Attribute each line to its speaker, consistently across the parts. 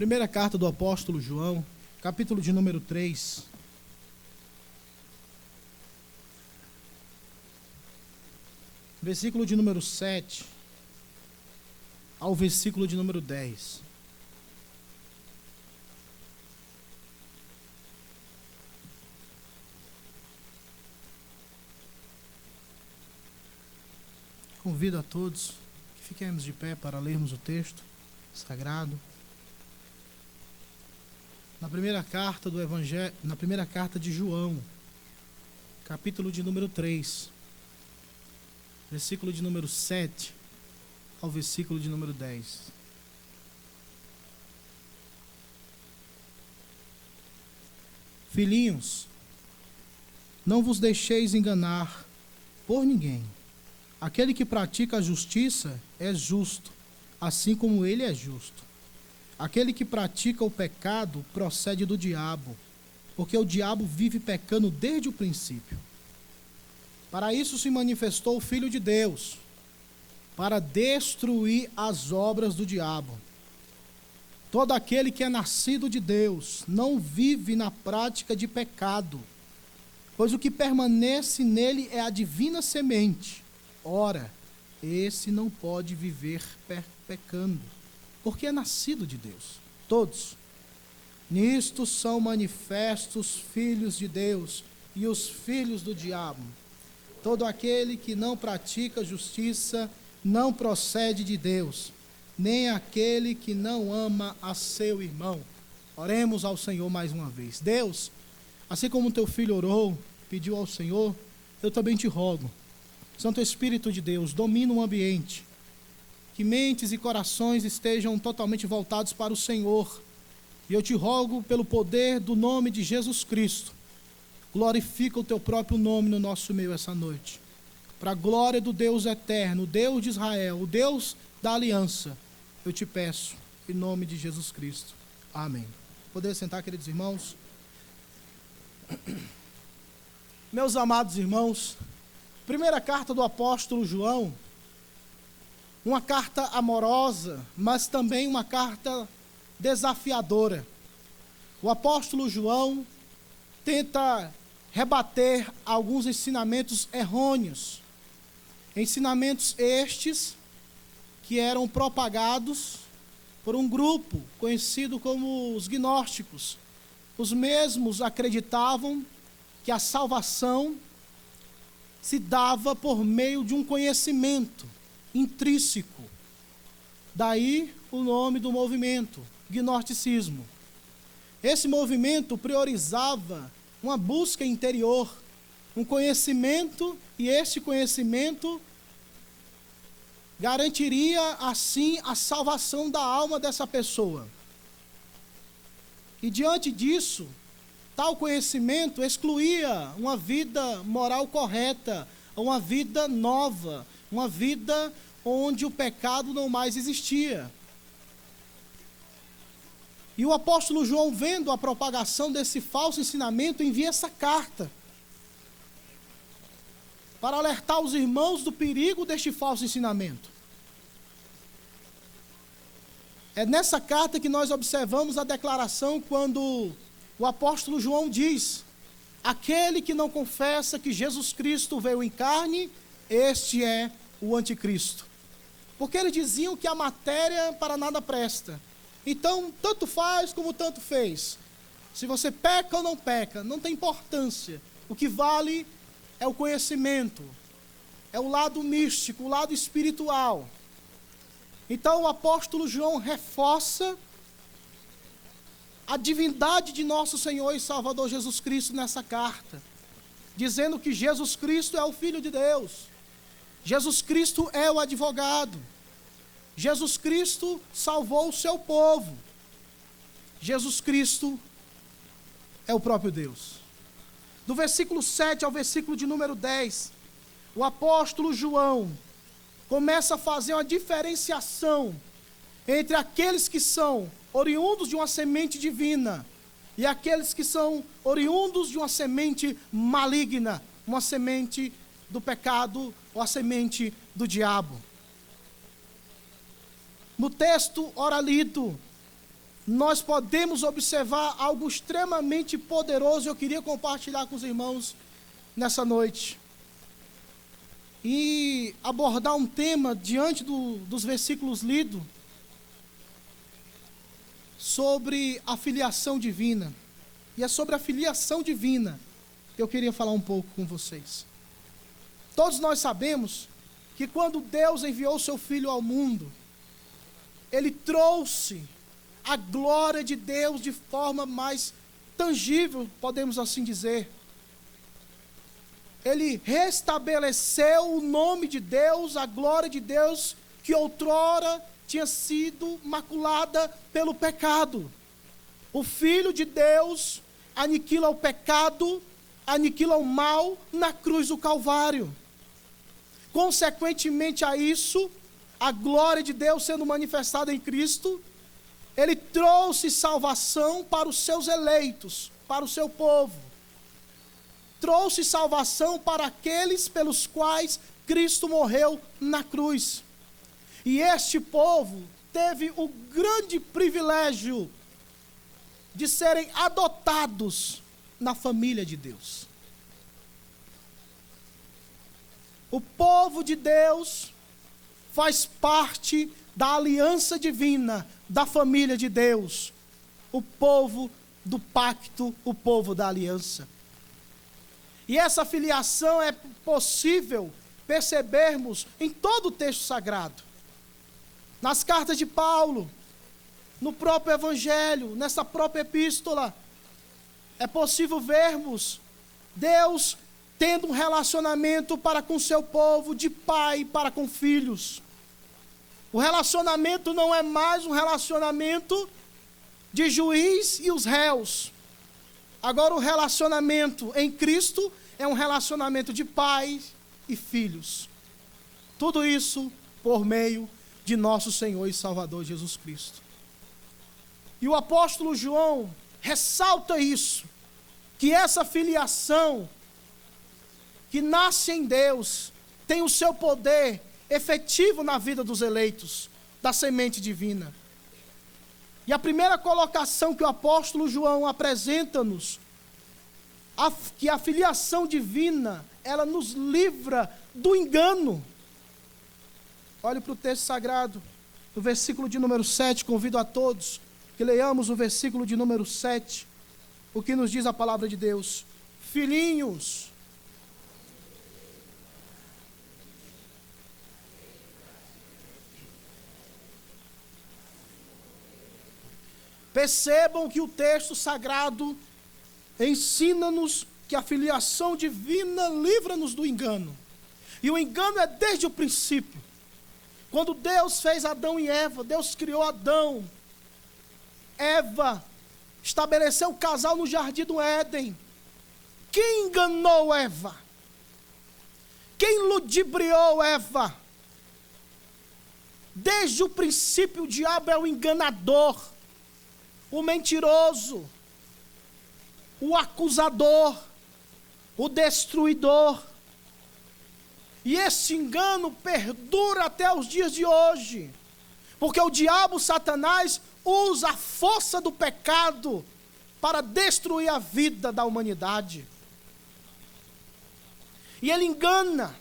Speaker 1: Primeira carta do apóstolo João, capítulo de número 3. Versículo de número 7 ao versículo de número 10. Convido a todos que fiquemos de pé para lermos o texto sagrado. Na primeira carta do Evangelho, na primeira carta de João, capítulo de número 3, versículo de número 7 ao versículo de número 10. Filhinhos, não vos deixeis enganar por ninguém. Aquele que pratica a justiça é justo, assim como ele é justo. Aquele que pratica o pecado procede do diabo, porque o diabo vive pecando desde o princípio. Para isso se manifestou o Filho de Deus, para destruir as obras do diabo. Todo aquele que é nascido de Deus não vive na prática de pecado, pois o que permanece nele é a divina semente. Ora, esse não pode viver pecando, porque é nascido de Deus. Todos. Nisto são manifestos filhos de Deus e os filhos do diabo. Todo aquele que não pratica justiça não procede de Deus, nem aquele que não ama a seu irmão. Oremos ao Senhor mais uma vez. Deus, assim como teu filho orou, pediu ao Senhor, eu também te rogo. Santo Espírito de Deus, domina o ambiente, que mentes e corações estejam totalmente voltados para o Senhor. E eu te rogo pelo poder do nome de Jesus Cristo, glorifica o teu próprio nome no nosso meio essa noite. Para a glória do Deus eterno, o Deus de Israel, o Deus da aliança, eu te peço, em nome de Jesus Cristo. Amém. Poder sentar, queridos irmãos? Meus amados irmãos, primeira carta do apóstolo João, uma carta amorosa, mas também uma carta desafiadora. O apóstolo João tenta rebater alguns ensinamentos errôneos. Ensinamentos estes que eram propagados por um grupo conhecido como os gnósticos. Os mesmos acreditavam que a salvação se dava por meio de um conhecimento intrínseco. Daí o nome do movimento, gnosticismo. Esse movimento priorizava uma busca interior, um conhecimento, e esse conhecimento garantiria assim a salvação da alma dessa pessoa. E diante disso, tal conhecimento excluía uma vida moral correta, uma vida nova, uma vida onde o pecado não mais existia. E o apóstolo João, vendo a propagação desse falso ensinamento, envia essa carta para alertar os irmãos do perigo deste falso ensinamento. É nessa carta que nós observamos a declaração quando o apóstolo João diz: aquele que não confessa que Jesus Cristo veio em carne, este é o anticristo. Porque eles diziam que a matéria para nada presta. Então, tanto faz como tanto fez. Se você peca ou não peca, não tem importância. O que vale é o conhecimento, é o lado místico, o lado espiritual. Então o apóstolo João reforça a divindade de nosso Senhor e Salvador Jesus Cristo nessa carta, dizendo que Jesus Cristo é o Filho de Deus, Jesus Cristo é o advogado, Jesus Cristo salvou o seu povo, Jesus Cristo é o próprio Deus. Do versículo 7 ao versículo de número 10, o apóstolo João começa a fazer uma diferenciação entre aqueles que são oriundos de uma semente divina e aqueles que são oriundos de uma semente maligna, uma semente do pecado ou a semente do diabo. No texto ora lido, nós podemos observar algo extremamente poderoso. Eu queria compartilhar com os irmãos nessa noite. E abordar um tema diante dos versículos lidos sobre a filiação divina. E é sobre a filiação divina que eu queria falar um pouco com vocês. Todos nós sabemos que quando Deus enviou seu Filho ao mundo, Ele trouxe a glória de Deus de forma mais tangível, podemos assim dizer. Ele restabeleceu o nome de Deus, a glória de Deus, que outrora tinha sido maculada pelo pecado. O Filho de Deus aniquila o pecado, aniquila o mal na cruz do Calvário. Consequentemente a isso, a glória de Deus sendo manifestada em Cristo, Ele trouxe salvação para os seus eleitos, para o seu povo. Trouxe salvação para aqueles pelos quais Cristo morreu na cruz. E este povo teve o grande privilégio de serem adotados na família de Deus. O povo de Deus faz parte da aliança divina, da família de Deus. O povo do pacto, o povo da aliança. E essa filiação é possível percebermos em todo o texto sagrado. Nas cartas de Paulo, no próprio Evangelho, nessa própria epístola, é possível vermos Deus tendo um relacionamento para com seu povo, de pai para com filhos. O relacionamento não é mais um relacionamento de juiz e os réus. Agora o relacionamento em Cristo é um relacionamento de pai e filhos. Tudo isso por meio de nosso Senhor e Salvador Jesus Cristo. E o apóstolo João ressalta isso, que essa filiação que nasce em Deus tem o seu poder efetivo na vida dos eleitos, da semente divina. E a primeira colocação que o apóstolo João apresenta-nos, que a filiação divina, ela nos livra do engano. Olhe para o texto sagrado, no versículo de número 7, convido a todos que leiamos o versículo de número 7, o que nos diz a palavra de Deus. Filhinhos, percebam que o texto sagrado ensina-nos que a filiação divina livra-nos do engano. E o engano é desde o princípio. Quando Deus fez Adão e Eva, Deus criou Adão, Eva, estabeleceu o casal no jardim do Éden. Quem enganou Eva? Quem ludibriou Eva? Desde o princípio o diabo é o enganador, o mentiroso, o acusador, o destruidor. E esse engano perdura até os dias de hoje, porque o diabo, Satanás, usa a força do pecado para destruir a vida da humanidade. E ele engana.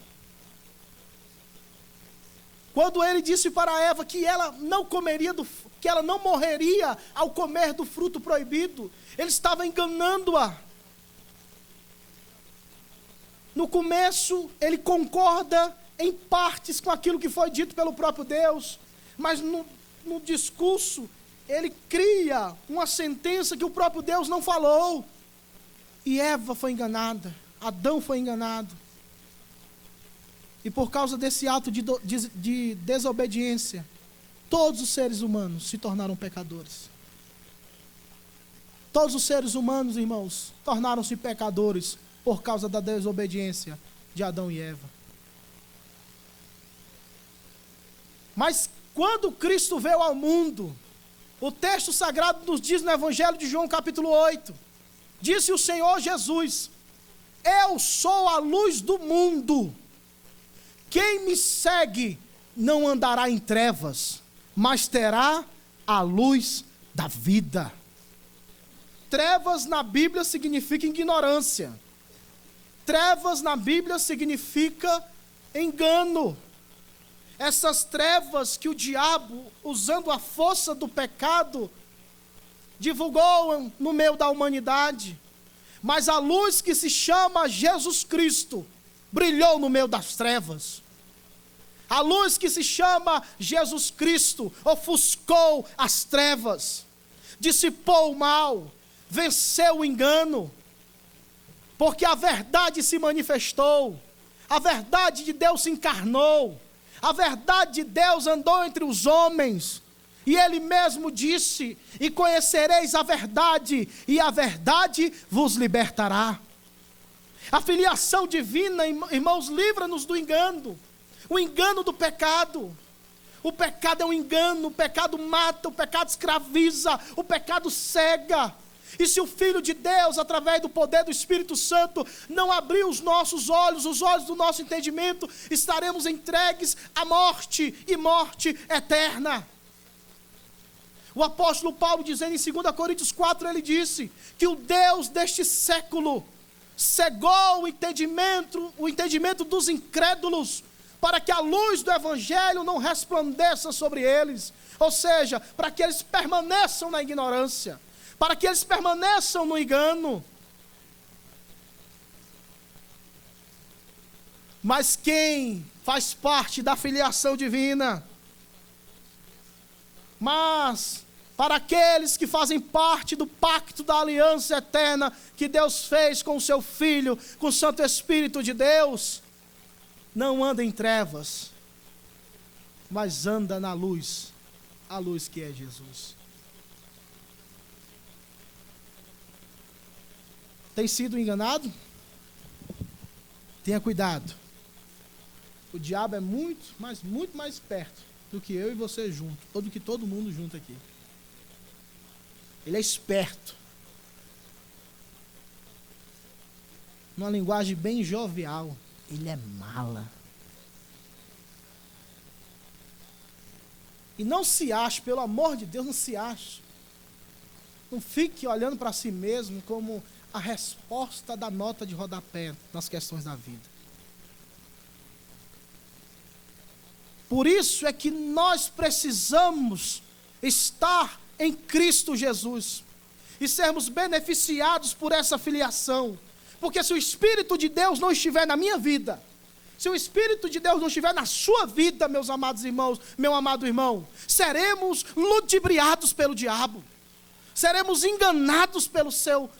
Speaker 1: Quando ele disse para Eva que ela não comeria que ela não morreria ao comer do fruto proibido, ele estava enganando-a. No começo, ele concorda em partes com aquilo que foi dito pelo próprio Deus, mas no discurso, ele cria uma sentença que o próprio Deus não falou. E Eva foi enganada, Adão foi enganado. E por causa desse ato de desobediência, todos os seres humanos se tornaram pecadores. Todos os seres humanos, irmãos, tornaram-se pecadores por causa da desobediência de Adão e Eva. Mas quando Cristo veio ao mundo, o texto sagrado nos diz no Evangelho de João capítulo 8, disse o Senhor Jesus: eu sou a luz do mundo. Quem me segue não andará em trevas, mas terá a luz da vida. Trevas na Bíblia significa ignorância. Trevas na Bíblia significa engano. Essas trevas que o diabo, usando a força do pecado, divulgou no meio da humanidade. Mas a luz que se chama Jesus Cristo brilhou no meio das trevas. A luz que se chama Jesus Cristo ofuscou as trevas, dissipou o mal, venceu o engano, porque a verdade se manifestou, a verdade de Deus se encarnou, a verdade de Deus andou entre os homens, e Ele mesmo disse: e conhecereis a verdade, e a verdade vos libertará. A filiação divina, irmãos, livra-nos do engano, o engano do pecado. O pecado é um engano, o pecado mata, o pecado escraviza, o pecado cega. E se o Filho de Deus, através do poder do Espírito Santo, não abrir os nossos olhos, os olhos do nosso entendimento, estaremos entregues à morte, e morte eterna. O apóstolo Paulo, dizendo em 2 Coríntios 4, ele disse que o Deus deste século cegou o entendimento dos incrédulos, para que a luz do Evangelho não resplandeça sobre eles, ou seja, para que eles permaneçam na ignorância, para que eles permaneçam no engano. Mas quem faz parte da filiação divina, mas para aqueles que fazem parte do pacto da aliança eterna que Deus fez com o seu Filho, com o Santo Espírito de Deus, não anda em trevas, mas anda na luz, a luz que é Jesus. Tem sido enganado? Tenha cuidado. O diabo é muito, mas muito mais esperto do que eu e você junto, ou do que todo mundo junto aqui. Ele é esperto. Numa linguagem bem jovial. Ele é mala. E não se ache, pelo amor de Deus, não se ache. Não fique olhando para si mesmo como a resposta da nota de rodapé nas questões da vida. Por isso é que nós precisamos estar em Cristo Jesus e sermos beneficiados por essa filiação. Porque se o Espírito de Deus não estiver na minha vida, se o Espírito de Deus não estiver na sua vida, meus amados irmãos, meu amado irmão, seremos ludibriados pelo diabo, seremos enganados pelo seu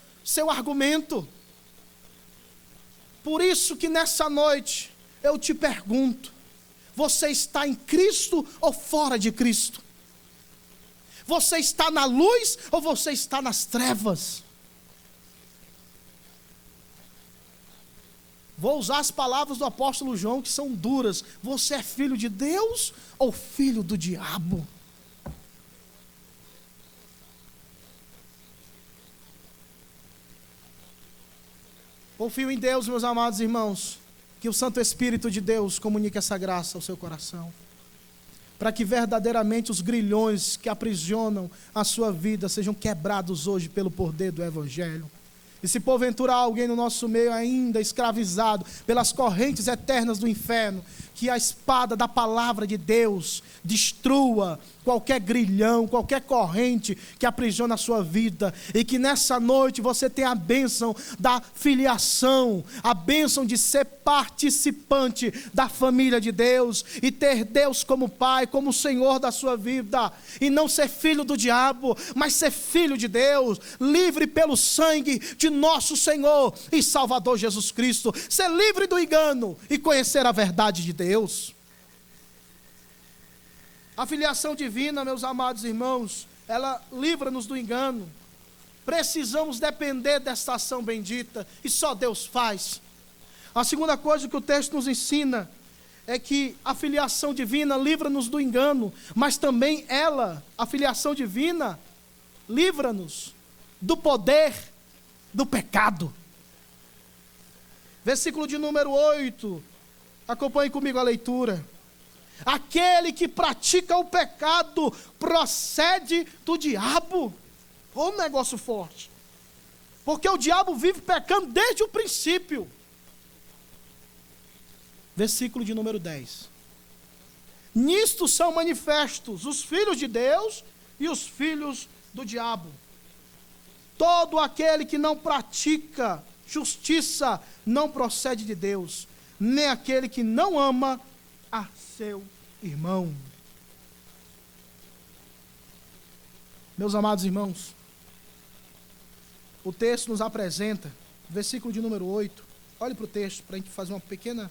Speaker 1: argumento. Por isso que nessa noite eu te pergunto: você está em Cristo ou fora de Cristo? Você está na luz ou você está nas trevas? Vou usar as palavras do apóstolo João, que são duras. Você é filho de Deus ou filho do diabo? Confio em Deus, meus amados irmãos, que o Santo Espírito de Deus comunique essa graça ao seu coração, para que verdadeiramente os grilhões que aprisionam a sua vida sejam quebrados hoje pelo poder do Evangelho. E se porventura há alguém no nosso meio ainda escravizado pelas correntes eternas do inferno, que a espada da palavra de Deus destrua qualquer grilhão, qualquer corrente que aprisiona a sua vida, e que nessa noite você tenha a bênção da filiação, a bênção de ser participante da família de Deus, e ter Deus como Pai, como Senhor da sua vida, e não ser filho do diabo, mas ser filho de Deus, livre pelo sangue de nosso Senhor e Salvador Jesus Cristo, ser livre do engano e conhecer a verdade de Deus. A filiação divina, meus amados irmãos, ela livra-nos do engano. Precisamos depender desta ação bendita, e só Deus faz. A segunda coisa que o texto nos ensina é que a filiação divina livra-nos do engano, mas também a filiação divina, livra-nos do poder do pecado. Versículo de número 8, acompanhe comigo a leitura. Aquele que pratica o pecado procede do diabo. Olha um negócio forte. Porque o diabo vive pecando desde o princípio. Versículo de número 10. Nisto são manifestos os filhos de Deus e os filhos do diabo. Todo aquele que não pratica justiça não procede de Deus, nem aquele que não ama a seu irmão. Meus amados irmãos, o texto nos apresenta, versículo de número 8, olhe para o texto para a gente fazer uma pequena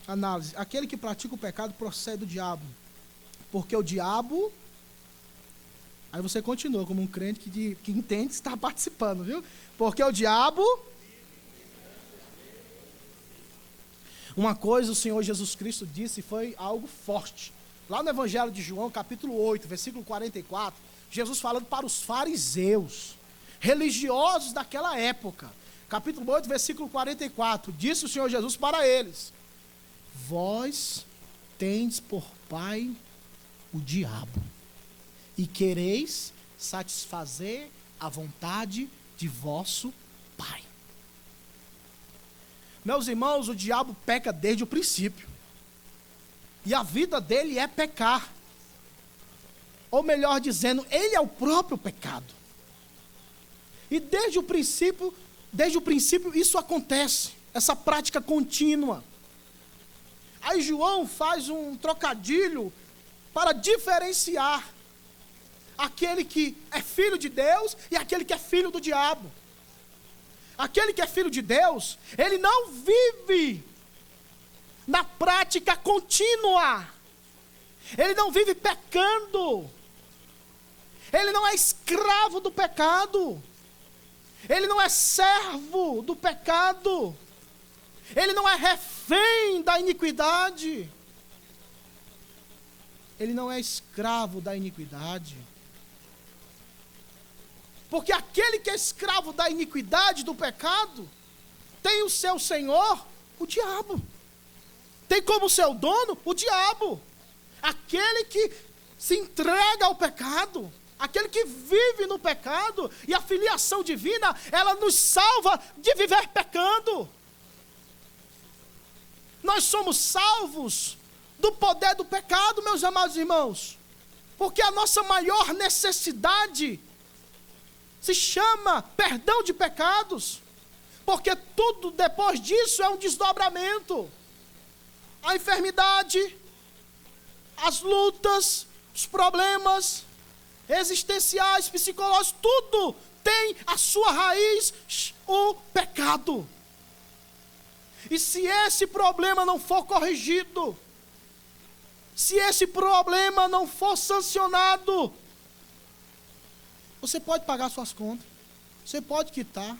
Speaker 1: análise. Aquele que pratica o pecado procede do diabo, porque o diabo... Aí você continua como um crente que entende estar participando, viu? Porque o diabo... Uma coisa o Senhor Jesus Cristo disse e foi algo forte. Lá no Evangelho de João, capítulo 8, versículo 44, Jesus falando para os fariseus, religiosos daquela época. Capítulo 8, versículo 44, disse o Senhor Jesus para eles: vós tendes por pai o diabo, e quereis satisfazer a vontade de vosso pai. Meus irmãos, o diabo peca desde o princípio. E a vida dele é pecar. Ou melhor dizendo, ele é o próprio pecado. E desde o princípio isso acontece, essa prática contínua. Aí João faz um trocadilho para diferenciar aquele que é filho de Deus e aquele que é filho do diabo. Aquele que é filho de Deus, ele não vive na prática contínua. Ele não vive pecando. Ele não é escravo do pecado. Ele não é servo do pecado. Ele não é refém da iniquidade. Ele não é escravo da iniquidade. Porque aquele que é escravo da iniquidade, do pecado, tem o seu senhor, o diabo. Tem como seu dono, o diabo. Aquele que se entrega ao pecado, aquele que vive no pecado, e a filiação divina, ela nos salva de viver pecando. Nós somos salvos do poder do pecado, meus amados irmãos, porque a nossa maior necessidade se chama perdão de pecados, porque tudo depois disso é um desdobramento. A enfermidade, as lutas, os problemas existenciais, psicológicos, tudo tem a sua raiz, o pecado. E se esse problema não for corrigido, se esse problema não for sancionado, você pode pagar suas contas, você pode quitar,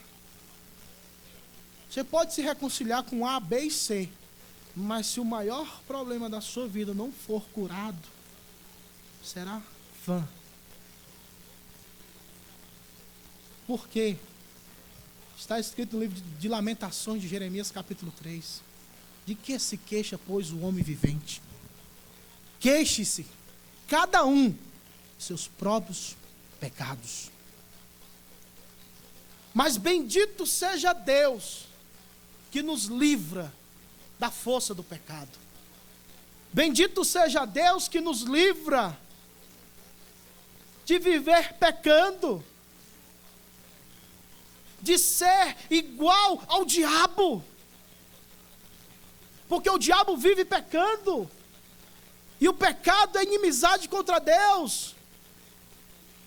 Speaker 1: você pode se reconciliar com A, B e C, mas se o maior problema da sua vida não for curado, será vã. Por quê? Está escrito no livro de Lamentações de Jeremias, capítulo 3. De que se queixa, pois, o homem vivente? Queixe-se, cada um, seus próprios pecados. Mas bendito seja Deus, que nos livra da força do pecado. Bendito seja Deus que nos livra de viver pecando, de ser igual ao diabo, porque o diabo vive pecando, e o pecado é inimizade contra Deus,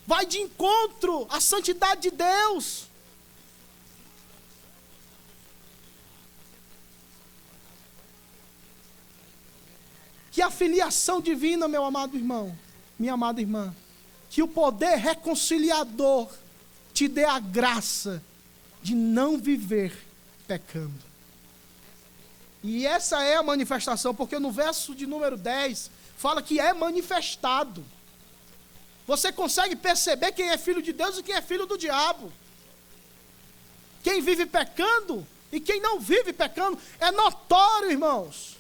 Speaker 1: vai de encontro à santidade de Deus. Que a filiação divina, meu amado irmão, minha amada irmã, que o poder reconciliador te dê a graça de não viver pecando. E essa é a manifestação, porque no verso de número 10, fala que é manifestado. Você consegue perceber quem é filho de Deus e quem é filho do diabo. Quem vive pecando e quem não vive pecando, é notório, irmãos.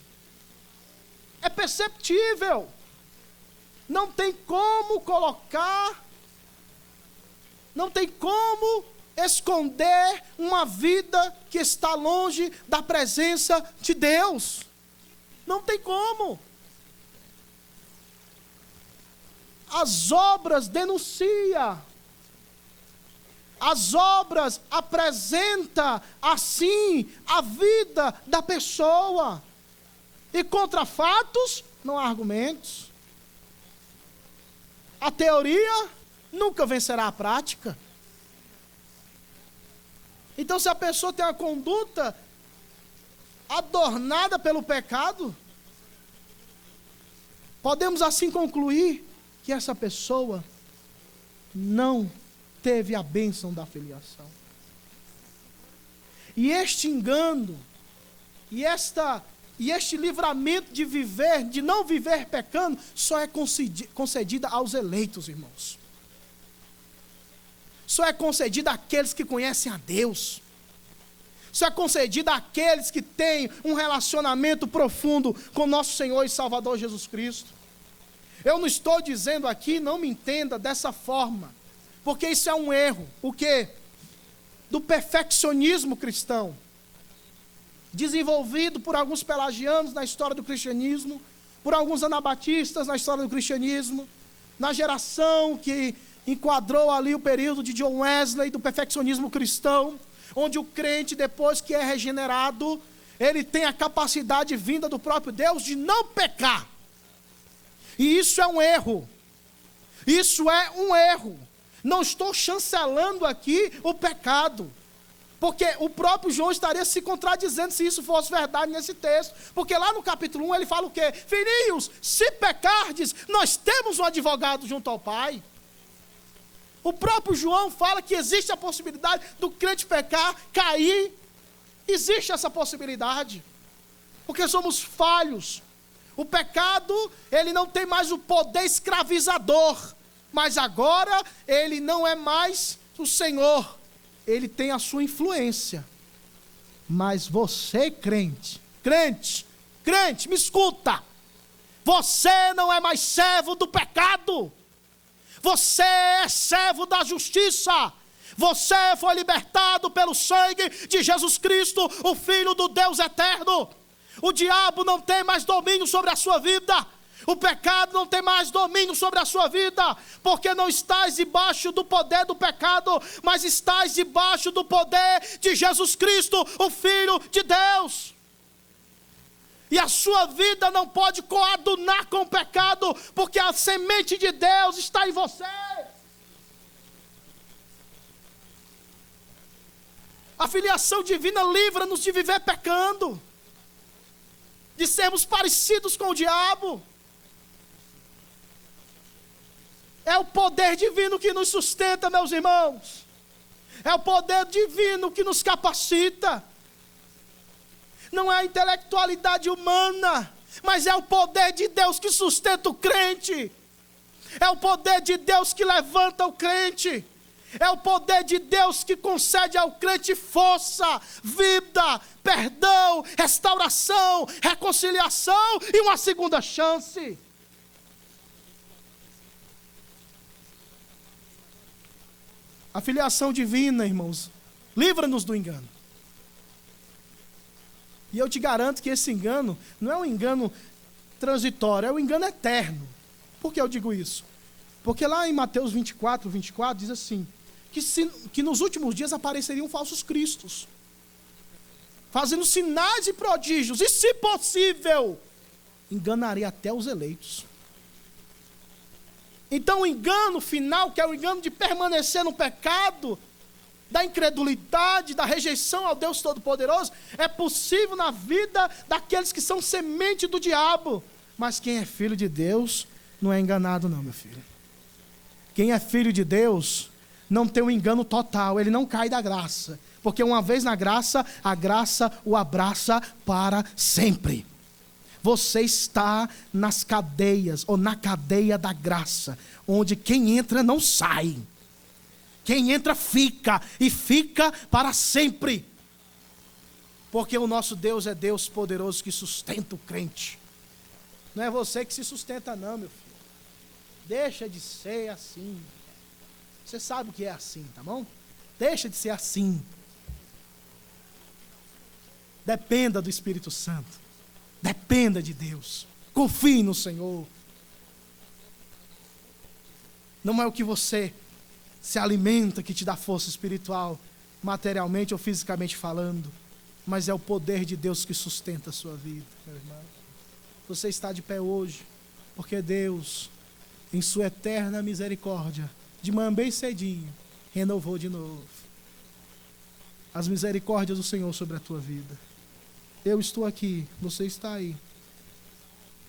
Speaker 1: É perceptível. Não tem como colocar, não tem como esconder uma vida que está longe da presença de Deus. Não tem como. As obras denunciam. As obras apresentam, assim, a vida da pessoa. E contra fatos, não há argumentos. A teoria nunca vencerá a prática. Então, se a pessoa tem uma conduta adornada pelo pecado, podemos assim concluir que essa pessoa não teve a bênção da filiação. E este engano, e este livramento de viver, de não viver pecando, só é concedida aos eleitos, irmãos. Só é concedida àqueles que conhecem a Deus. Só é concedida àqueles que têm um relacionamento profundo com nosso Senhor e Salvador Jesus Cristo. Eu não estou dizendo aqui, não me entenda dessa forma, porque isso é um erro. O quê? Do perfeccionismo cristão, desenvolvido por alguns pelagianos na história do cristianismo, por alguns anabatistas na história do cristianismo, na geração que enquadrou ali o período de John Wesley, do perfeccionismo cristão, onde o crente, depois que é regenerado, ele tem a capacidade vinda do próprio Deus de não pecar. E isso é um erro. Isso é um erro. Não estou chancelando aqui o pecado, porque o próprio João estaria se contradizendo se isso fosse verdade nesse texto. Porque lá no capítulo 1 ele fala o quê? Filhinhos, se pecardes, nós temos um advogado junto ao Pai. O próprio João fala que existe a possibilidade do crente pecar, cair. Existe essa possibilidade, porque somos falhos. O pecado, ele não tem mais o poder escravizador, mas agora ele não é mais o Senhor, ele tem a sua influência. Mas você, crente, me escuta, você não é mais servo do pecado, você é servo da justiça. Você foi libertado pelo sangue de Jesus Cristo, o Filho do Deus eterno. O diabo não tem mais domínio sobre a sua vida. O pecado não tem mais domínio sobre a sua vida, porque não estás debaixo do poder do pecado, mas estás debaixo do poder de Jesus Cristo, o Filho de Deus. E a sua vida não pode coadunar com o pecado, porque a semente de Deus está em você. A filiação divina livra-nos de viver pecando, de sermos parecidos com o diabo. É o poder divino que nos sustenta, meus irmãos. É o poder divino que nos capacita. Não é a intelectualidade humana, mas é o poder de Deus que sustenta o crente. É o poder de Deus que levanta o crente. É o poder de Deus que concede ao crente força, vida, perdão, restauração, reconciliação e uma segunda chance. A filiação divina, irmãos, livra-nos do engano. E eu te garanto que esse engano não é um engano transitório, é um engano eterno. Por que eu digo isso? Porque lá em Mateus 24 diz assim, que nos últimos dias apareceriam falsos cristos, fazendo sinais e prodígios, e se possível, enganaria até os eleitos. Então o engano final, que é o engano de permanecer no pecado, da incredulidade, da rejeição ao Deus Todo-Poderoso, é possível na vida daqueles que são semente do diabo. Mas quem é filho de Deus não é enganado não, meu filho. Quem é filho de Deus não tem um engano total, ele não cai da graça, porque uma vez na graça, a graça o abraça para sempre. Você está nas cadeias, ou na cadeia da graça, onde quem entra não sai. Quem entra fica, e fica para sempre. Porque o nosso Deus é Deus poderoso que sustenta o crente. Não é você que se sustenta não, meu filho. Deixa de ser assim. Você sabe o que é assim, tá bom? Deixa de ser assim. Dependa do Espírito Santo. Dependa de Deus. Confie no Senhor. Não é o que você se alimenta que te dá força espiritual, materialmente ou fisicamente falando, mas é o poder de Deus que sustenta a sua vida, meu irmão. Você está de pé hoje, porque Deus, em sua eterna misericórdia, de manhã bem cedinho, renovou de novo as misericórdias do Senhor sobre a tua vida. Eu estou aqui, você está aí,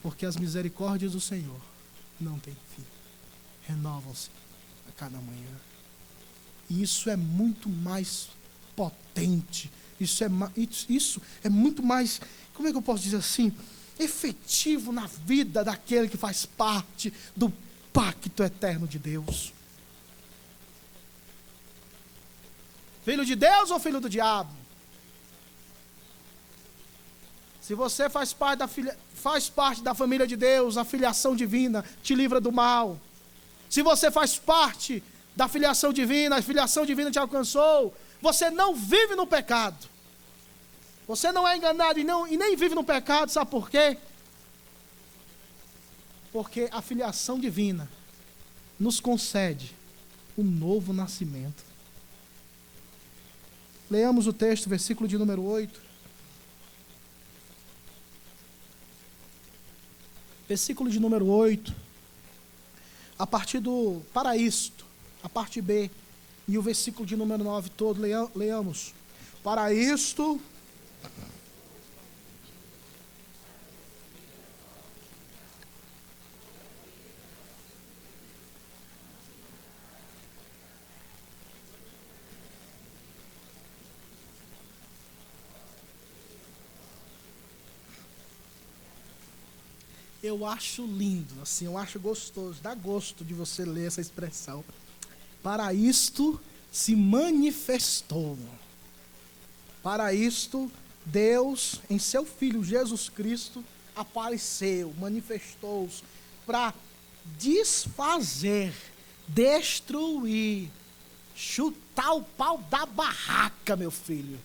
Speaker 1: porque as misericórdias do Senhor não têm fim. Renovam-se a cada manhã. E isso é muito mais potente. Isso é muito mais, como é que eu posso dizer assim, efetivo na vida daquele que faz parte do pacto eterno de Deus. Filho de Deus ou filho do diabo? Se você faz parte da família de Deus, a filiação divina te livra do mal. Se você faz parte da filiação divina, a filiação divina te alcançou, você não vive no pecado. Você não é enganado e nem vive no pecado, sabe por quê? Porque a filiação divina nos concede um novo nascimento. Leamos o texto, versículo de número 8. Versículo de número 8. A partir do para isto, a parte B, e o versículo de número 9 todo, leamos. Para isto, eu acho lindo, assim, eu acho gostoso, dá gosto de você ler essa expressão. Para isto se manifestou. Para isto, Deus, em seu Filho Jesus Cristo, apareceu, manifestou-se, para desfazer, destruir, chutar o pau da barraca, meu filho.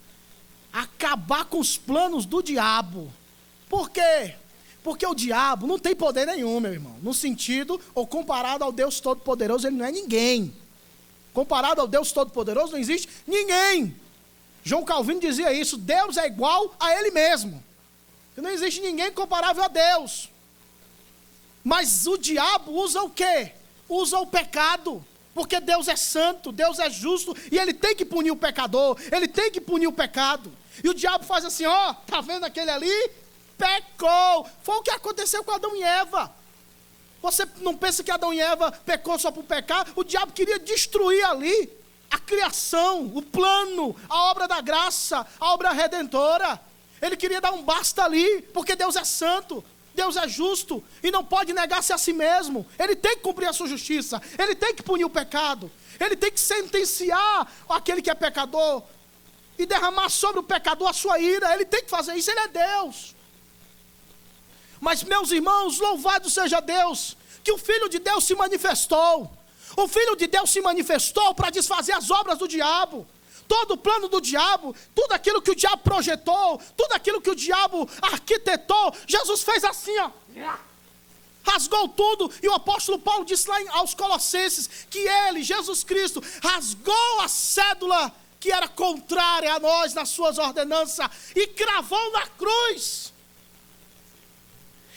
Speaker 1: Acabar com os planos do diabo. Por quê? Porque o diabo não tem poder nenhum, meu irmão. No sentido, ou comparado ao Deus Todo-Poderoso, ele não é ninguém. Comparado ao Deus Todo-Poderoso, não existe ninguém. João Calvino dizia isso, Deus é igual a ele mesmo. Não existe ninguém comparável a Deus. Mas o diabo usa o quê? Usa o pecado. Porque Deus é santo, Deus é justo, e ele tem que punir o pecador, ele tem que punir o pecado. E o diabo faz assim, ó, tá vendo aquele ali? Pecou. Foi o que aconteceu com Adão e Eva. Você não pensa que Adão e Eva pecou só por pecar? O diabo queria destruir ali a criação, o plano, a obra da graça, a obra redentora. Ele queria dar um basta ali, porque Deus é santo, Deus é justo e não pode negar-se a si mesmo. Ele tem que cumprir a sua justiça, ele tem que punir o pecado, ele tem que sentenciar aquele que é pecador e derramar sobre o pecador a sua ira. Ele tem que fazer isso, ele é Deus. Mas, meus irmãos, louvado seja Deus, que o Filho de Deus se manifestou. O Filho de Deus se manifestou para desfazer as obras do diabo. Todo o plano do diabo, tudo aquilo que o diabo projetou, tudo aquilo que o diabo arquitetou, Jesus fez assim, ó. Rasgou tudo, e o apóstolo Paulo disse lá aos Colossenses, que ele, Jesus Cristo, rasgou a cédula que era contrária a nós nas suas ordenanças, e cravou na cruz.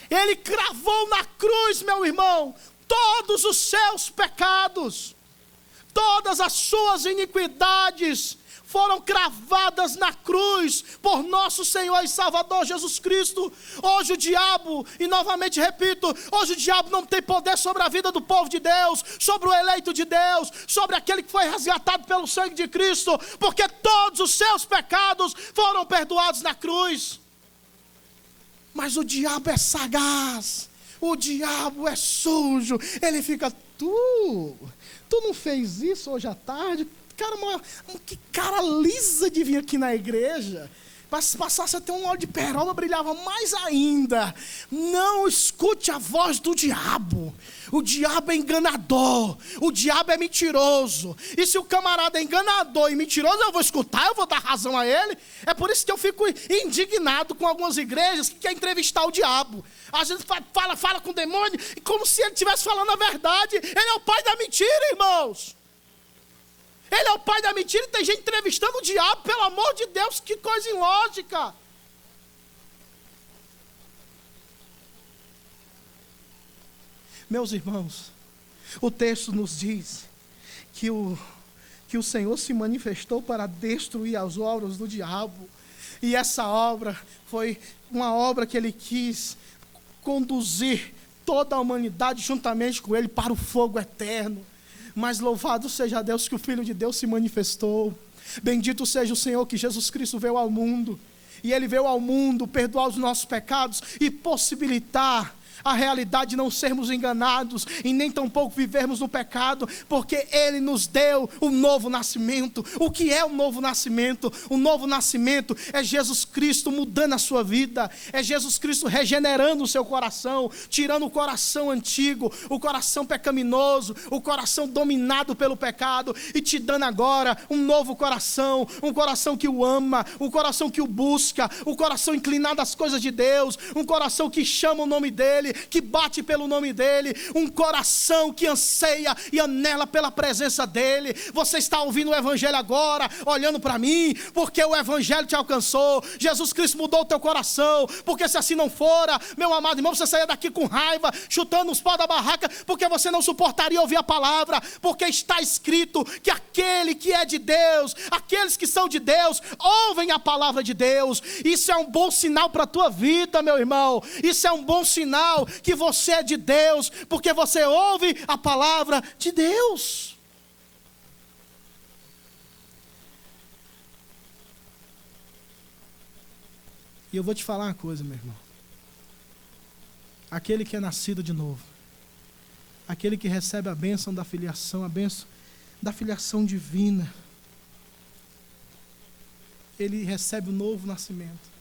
Speaker 1: Ele cravou na cruz, meu irmão, todos os seus pecados, todas as suas iniquidades foram cravadas na cruz por nosso Senhor e Salvador Jesus Cristo. Hoje o diabo, e novamente repito, hoje o diabo não tem poder sobre a vida do povo de Deus, sobre o eleito de Deus, sobre aquele que foi resgatado pelo sangue de Cristo, porque todos os seus pecados foram perdoados na cruz. Mas o diabo é sagaz, o diabo é sujo, ele fica, tu não fez isso hoje à tarde? Cara, que cara lisa de vir aqui na igreja, passasse a ter um óleo de peroba, brilhava mais ainda. Não escute a voz do diabo. O diabo é enganador, o diabo é mentiroso. E se o camarada é enganador e mentiroso, eu vou escutar, eu vou dar razão a ele. É por isso que eu fico indignado com algumas igrejas que querem entrevistar o diabo. Às vezes fala com o demônio, como se ele estivesse falando a verdade. Ele é o pai da mentira, irmãos. Ele é o pai da mentira e tem gente entrevistando o diabo, pelo amor de Deus, que coisa ilógica. Meus irmãos, o texto nos diz que o Senhor se manifestou para destruir as obras do diabo. E essa obra foi uma obra que ele quis conduzir toda a humanidade juntamente com ele para o fogo eterno. Mas louvado seja Deus que o Filho de Deus se manifestou. Bendito seja o Senhor que Jesus Cristo veio ao mundo. E Ele veio ao mundo perdoar os nossos pecados e possibilitar a realidade de não sermos enganados e nem tampouco vivermos no pecado, porque Ele nos deu o novo nascimento. O que é o novo nascimento? O novo nascimento é Jesus Cristo mudando a sua vida, é Jesus Cristo regenerando o seu coração, tirando o coração antigo, o coração pecaminoso, o coração dominado pelo pecado, e te dando agora um novo coração, um coração que o ama, um coração que o busca, um coração inclinado às coisas de Deus, um coração que chama o nome dEle, que bate pelo nome dEle, um coração que anseia e anela pela presença dEle. Você está ouvindo o Evangelho agora, olhando para mim, porque o Evangelho te alcançou. Jesus Cristo mudou o teu coração, porque se assim não fora, meu amado irmão, você saia daqui com raiva, chutando os pau da barraca, porque você não suportaria ouvir a palavra, porque está escrito que aquele que é de Deus, aqueles que são de Deus, ouvem a palavra de Deus. Isso é um bom sinal para a tua vida, meu irmão. Isso é um bom sinal que você é de Deus, porque você ouve a palavra de Deus. E eu vou te falar uma coisa, meu irmão. Aquele que é nascido de novo, aquele que recebe a bênção da filiação, a bênção da filiação divina, ele recebe o novo nascimento.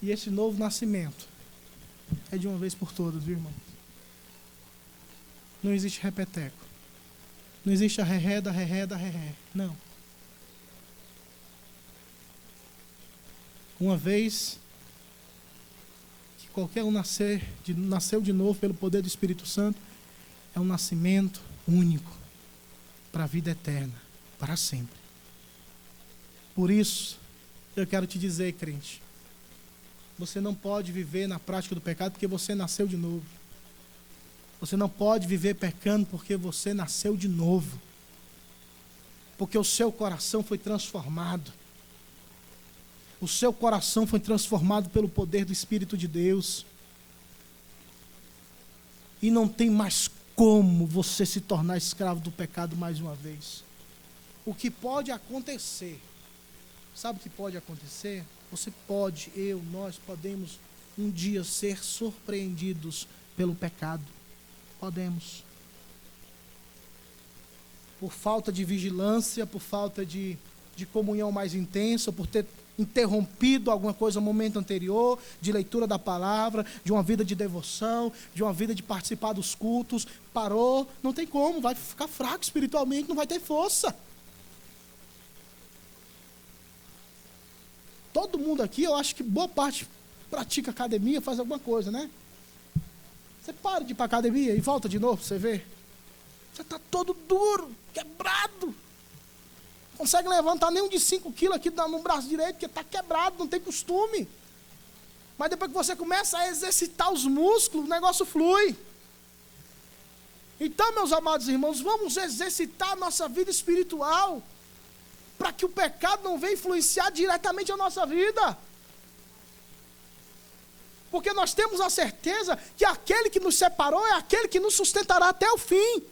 Speaker 1: E esse novo nascimento é de uma vez por todas, viu, irmão? Não existe repeteco. Não existe a ré da ré. Não. Uma vez que qualquer um nasceu de novo pelo poder do Espírito Santo, é um nascimento único para a vida eterna, para sempre. Por isso, eu quero te dizer, crente, você não pode viver na prática do pecado porque você nasceu de novo. Você não pode viver pecando porque você nasceu de novo. Porque o seu coração foi transformado. O seu coração foi transformado pelo poder do Espírito de Deus. E não tem mais como você se tornar escravo do pecado mais uma vez. O que pode acontecer, sabe o que pode acontecer? Nós podemos um dia ser surpreendidos pelo pecado. Podemos. Por falta de vigilância, por falta de comunhão mais intensa, por ter interrompido alguma coisa no momento anterior, de leitura da palavra, de uma vida de devoção, de uma vida de participar dos cultos, parou, não tem como, vai ficar fraco espiritualmente, não vai ter força. Todo mundo aqui, eu acho que boa parte pratica academia, faz alguma coisa, né? Você para de ir para academia e volta de novo, você vê. Você está todo duro, quebrado. Consegue levantar nem um de 5 quilos aqui no braço direito, porque está quebrado, não tem costume. Mas depois que você começa a exercitar os músculos, o negócio flui. Então, meus amados irmãos, vamos exercitar a nossa vida espiritual, para que o pecado não venha influenciar diretamente a nossa vida. Porque nós temos a certeza que aquele que nos separou é aquele que nos sustentará até o fim.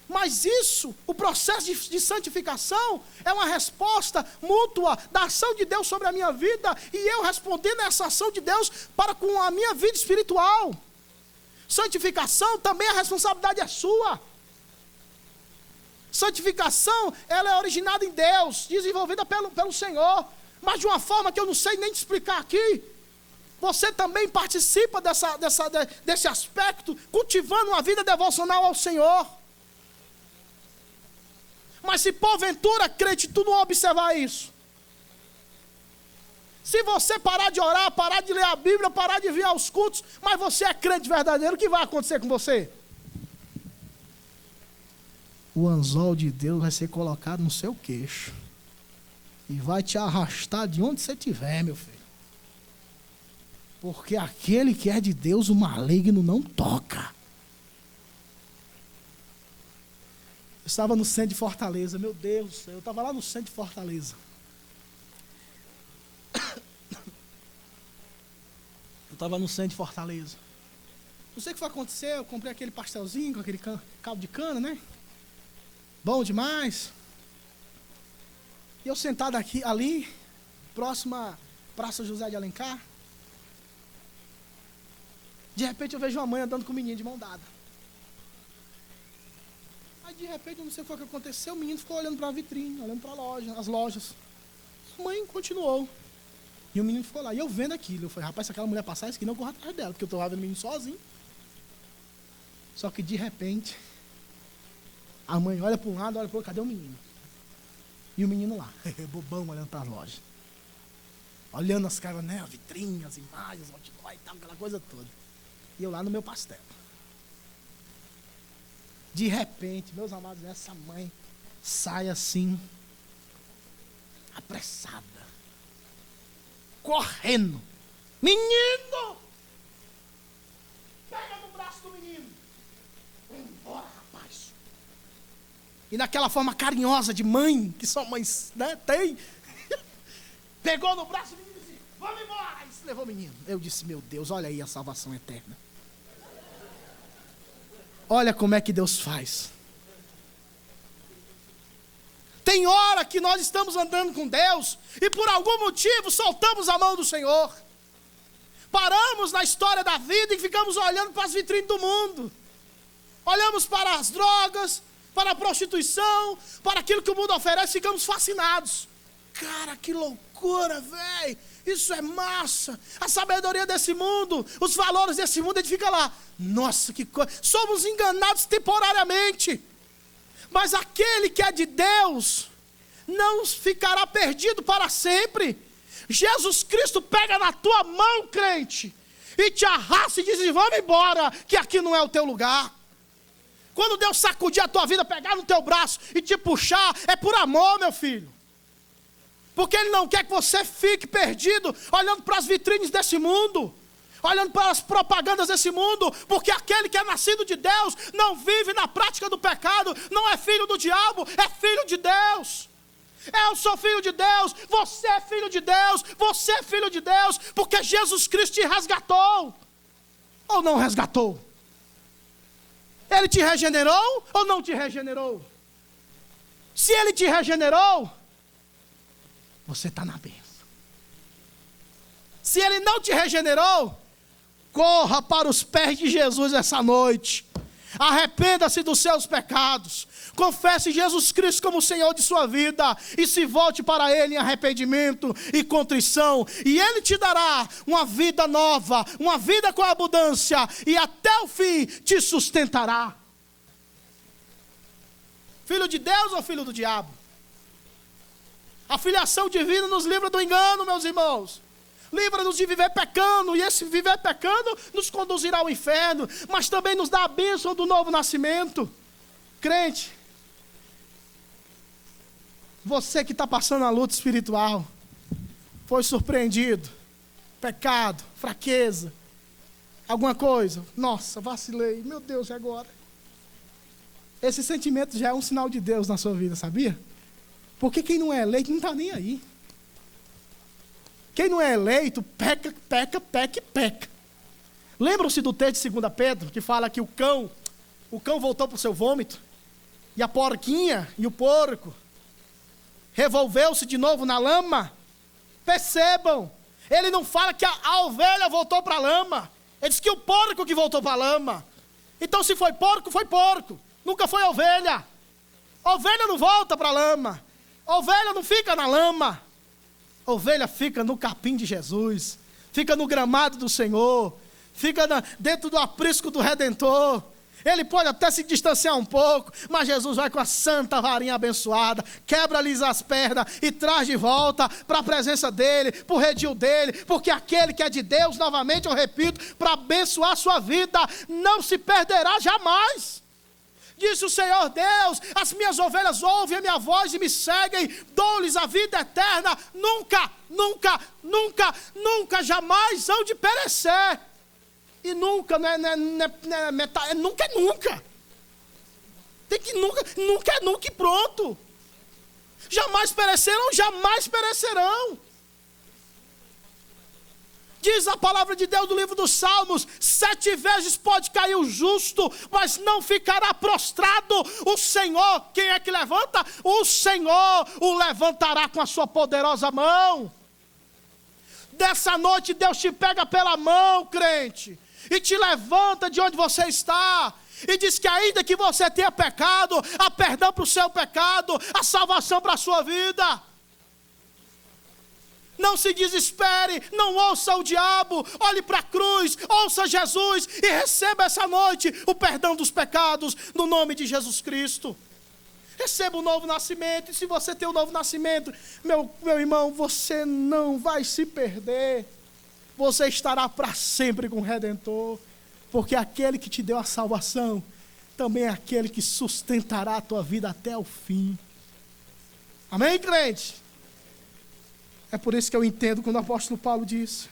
Speaker 1: Mas isso, o processo de santificação, é uma resposta mútua da ação de Deus sobre a minha vida, e eu respondendo a essa ação de Deus para com a minha vida espiritual. Santificação também, a responsabilidade é sua. Santificação, ela é originada em Deus, desenvolvida pelo Senhor, mas de uma forma que eu não sei nem te explicar aqui. Você também participa desse aspecto, cultivando uma vida devocional ao Senhor. Mas se porventura, crente, tu não observar isso, se você parar de orar, parar de ler a Bíblia, parar de vir aos cultos, mas você é crente verdadeiro, o que vai acontecer com você? O anzol de Deus vai ser colocado no seu queixo e vai te arrastar de onde você estiver, meu filho. Porque aquele que é de Deus, o maligno não toca. Eu estava no centro de Fortaleza, meu Deus, eu estava lá no centro de Fortaleza. Eu estava no centro de Fortaleza. Não sei o que foi acontecer, eu comprei aquele pastelzinho com aquele caldo de cana, né? Bom demais. E eu sentado ali, próximo à Praça José de Alencar. De repente eu vejo uma mãe andando com o menino de mão dada. Aí de repente, eu não sei o que foi que aconteceu, o menino ficou olhando para a vitrine, olhando para as lojas. A mãe continuou. E o menino ficou lá. E eu vendo aquilo, eu falei, rapaz, se aquela mulher passar isso aqui, não corra atrás dela, porque eu estava vendo o menino sozinho. Só que de repente, a mãe olha para um lado, olha para o outro, cadê o menino? E o menino lá, bobão, olhando para as lojas. Olhando as caras, né, a vitrine, as imagens, outdoor e tal, aquela coisa toda. E eu lá no meu pastel. De repente, meus amados, essa mãe sai assim, apressada, correndo. Menino! Pega no braço do menino. Vamos embora, rapaz. E naquela forma carinhosa de mãe, que só mães, né, tem, pegou no braço do menino e disse, vamos embora. E se levou o menino. Eu disse, meu Deus, olha aí a salvação eterna. Olha como é que Deus faz. Tem hora que nós estamos andando com Deus e por algum motivo soltamos a mão do Senhor. Paramos na história da vida e ficamos olhando para as vitrines do mundo. Olhamos para as drogas, para a prostituição, para aquilo que o mundo oferece e ficamos fascinados. Cara, que loucura, velho. Isso é massa. A sabedoria desse mundo, os valores desse mundo, a gente fica lá. Nossa, que coisa. Somos enganados temporariamente. Mas aquele que é de Deus não ficará perdido para sempre. Jesus Cristo pega na tua mão, crente, e te arrasta e diz, vamos embora, que aqui não é o teu lugar. Quando Deus sacudir a tua vida, pegar no teu braço e te puxar, é por amor, meu filho. Porque Ele não quer que você fique perdido, olhando para as vitrines desse mundo, olhando para as propagandas desse mundo, porque aquele que é nascido de Deus, não vive na prática do pecado, não é filho do diabo, é filho de Deus. Eu sou filho de Deus, você é filho de Deus, você é filho de Deus, porque Jesus Cristo te resgatou, ou não resgatou? Ele te regenerou ou não te regenerou? Se Ele te regenerou, você está na bênção. Se Ele não te regenerou, corra para os pés de Jesus essa noite. Arrependa-se dos seus pecados. Confesse Jesus Cristo como o Senhor de sua vida. E se volte para Ele em arrependimento e contrição. E Ele te dará uma vida nova, uma vida com abundância. E até o fim te sustentará. Filho de Deus ou filho do diabo? A filiação divina nos livra do engano, meus irmãos. Livra-nos de viver pecando, e esse viver pecando nos conduzirá ao inferno, mas também nos dá a bênção do novo nascimento. Crente, você que está passando a luta espiritual, foi surpreendido, pecado, fraqueza, alguma coisa, nossa, vacilei, meu Deus, e agora? Esse sentimento já é um sinal de Deus na sua vida, sabia? Porque quem não é eleito não está nem aí. Quem não é eleito, peca, peca, peca e peca. Lembram-se do texto de 2 Pedro, que fala que o cão voltou para o seu vômito, e a porquinha e o porco revolveu-se de novo na lama? Percebam, ele não fala que a ovelha voltou para a lama, ele diz que o porco que voltou para a lama. Então se foi porco, nunca foi ovelha. Ovelha não volta para a lama. Ovelha não fica na lama. Ovelha fica no capim de Jesus. Fica no gramado do Senhor. Fica dentro do aprisco do Redentor. Ele pode até se distanciar um pouco, mas Jesus vai com a santa varinha abençoada, quebra-lhes as pernas e traz de volta para a presença dele, para o redil dele, porque aquele que é de Deus, novamente eu repito, para abençoar a sua vida, não se perderá jamais. Disse o Senhor Deus: as minhas ovelhas ouvem a minha voz e me seguem, dou-lhes a vida eterna, nunca, nunca, nunca, nunca, jamais hão de perecer. E nunca, nunca é nunca. Tem que nunca é nunca e pronto. Jamais pereceram, jamais perecerão. Diz a palavra de Deus no livro dos Salmos: 7 vezes pode cair o justo, mas não ficará prostrado. O Senhor, quem é que levanta? O Senhor o levantará com a sua poderosa mão. Dessa noite Deus te pega pela mão, crente, e te levanta de onde você está, e diz que ainda que você tenha pecado, há perdão para o seu pecado, há salvação para a sua vida. Não se desespere, não ouça o diabo, olhe para a cruz, ouça Jesus e receba essa noite o perdão dos pecados, no nome de Jesus Cristo. Receba o novo nascimento, e se você tem o novo nascimento, meu irmão, você não vai se perder. Você estará para sempre com o Redentor, porque aquele que te deu a salvação, também é aquele que sustentará a tua vida até o fim. Amém, crente? É por isso que eu entendo quando o apóstolo Paulo diz: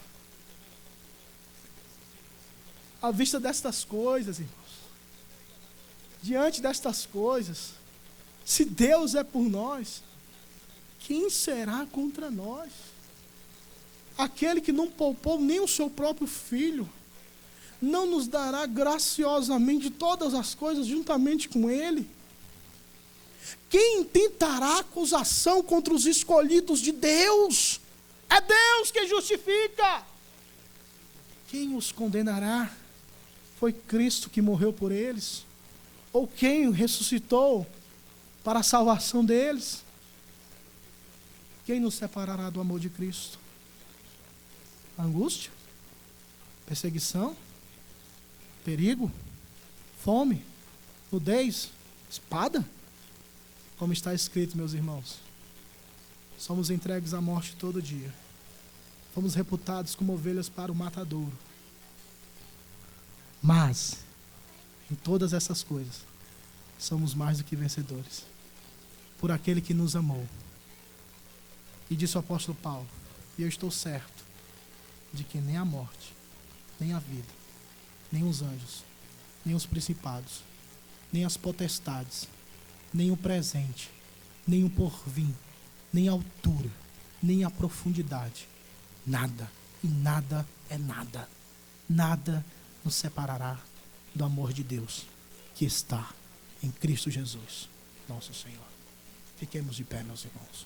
Speaker 1: à vista destas coisas, irmãos, diante destas coisas, se Deus é por nós, quem será contra nós? Aquele que não poupou nem o seu próprio filho, não nos dará graciosamente todas as coisas juntamente com ele? Quem intentará acusação contra os escolhidos de Deus? É Deus quem justifica. Quem os condenará? Foi Cristo que morreu por eles? Ou quem ressuscitou para a salvação deles? Quem nos separará do amor de Cristo? Angústia? Perseguição? Perigo? Fome? Nudez? Espada? Como está escrito, meus irmãos, somos entregues à morte todo dia. Fomos reputados como ovelhas para o matadouro. Mas, em todas essas coisas, somos mais do que vencedores, por aquele que nos amou. E disse o apóstolo Paulo: e eu estou certo de que nem a morte, nem a vida, nem os anjos, nem os principados, nem as potestades, nem o presente, nem o porvir, nem a altura, nem a profundidade, nada, e nada é nada, nada nos separará do amor de Deus que está em Cristo Jesus, nosso Senhor. Fiquemos de pé, meus irmãos.